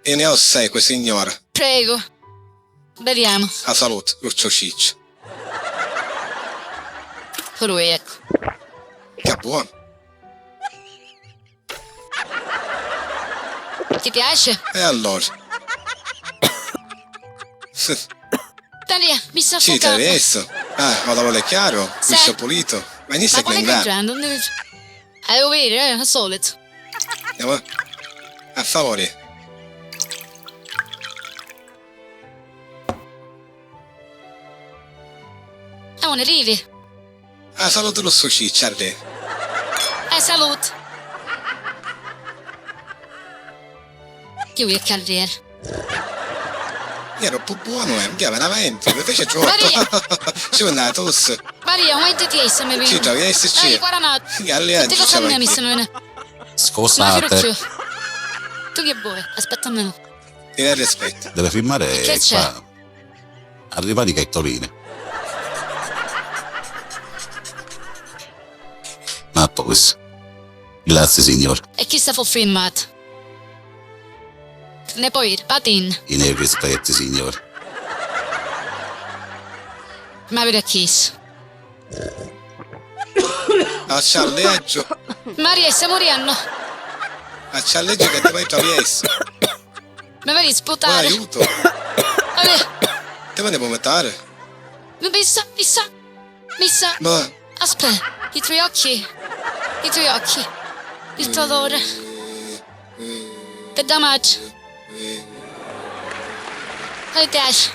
E ne ho 6, signora. Prego. Beviamo. A salute, Lucio Ciccio. Lui, ecco. Che buono. Ti piace? E allora? Daria, mi sta Sì, te affogando. l'hai visto? Ah, ma è chiaro? Sì. Visto pulito. Ma inizia Ma a quale grande. cangiando? Devo vedere, al solito. Andiamo. A favore. Non arrivi. A salute Lucio Ciccio, a te. Salute. Chi vuoi carriera? Ero più buono, Che veramente. Mi fece troppo. Maria. Ci vuoi andare tosse? Maria, aumenta ti essere, mi Ci trovi a esserci. Ehi, guarda nato. Che alleanza Tutte cose a me c'avai mi qui. stanno venendo. Ma Scusate, più. Tu che vuoi? Aspetta a me. Tieni rispetto. deve firmare Che c'è? qua. Arrivati Gaetolini. Ma poi, grazie signor, E chi sta fu filmato? Ne puoi ir, patin. i miei rispetti signor. Ma per chi? A cialleggio. Maria, stiamo morendo. A cialleggio che ti vai trovi a esso. Mi vai a Vuoi sputare. aiuto? Vabbè, Te me ne puoi mettere? mi sa. Ma... Aspetta, i tuoi occhi. Il tuo odore. Per damaggio. Mi piace.